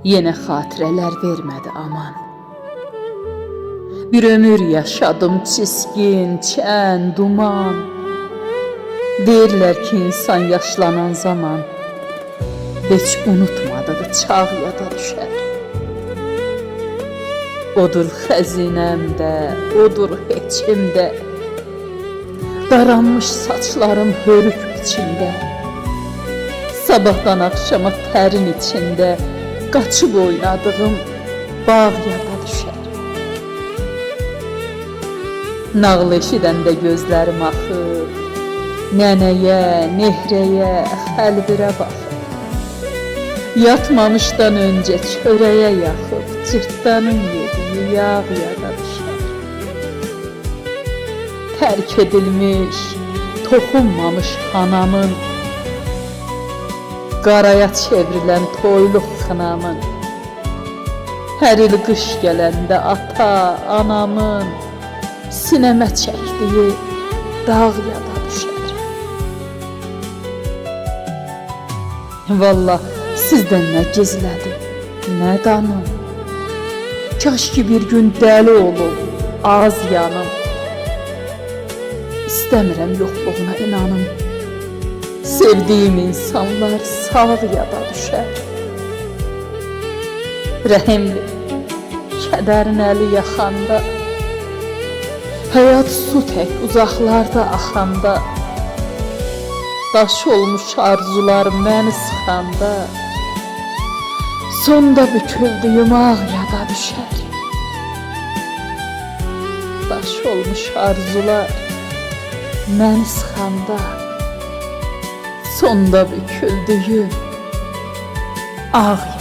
yenə xatirələr vermədi aman. Bir ömür yaşadım çiskin, çən, duman. Deyirlər ki, insan yaşlanan zaman heç unutmadığı çağ yada düşər. Odur xəzinəmdə, odur heçimdə, daranmış saçlarım hörük biçimdə, sabahdan axşama tərin içində qaçıb oynadığım bağ yada düşər. Nağıl eşidəndə gözlərim axır, nənəyə, nehrəyə, xəlbirə baxır. Yatmamışdan öncə çörəyə yaxıb, cırtdanın yediyi yağ yada düşər. Tərk edilmiş, toxunmamış xanamın, qaraya çevrilən toyluq xınamın, hər il qış gələndə ata, anamın sinəmə çəkdiyi dağ yada düşər. Vallah, sizdən nə gizlədim, nə danım. Kaş ki bir gün dəli olub, ağız yanım. İstəmirəm yoxluğuna inanım. Sevdiyim insanlar sağ yada düşər. Rəhimli, kədərin əli yaxanda, həyat su tək uzaqlarda axanda, daş olmuş arzular məni sıxanda, sonda büküldüyüm ağ yada düşər. Daş olmuş arzular məni sıxanda, sonda büküldüyüm ağ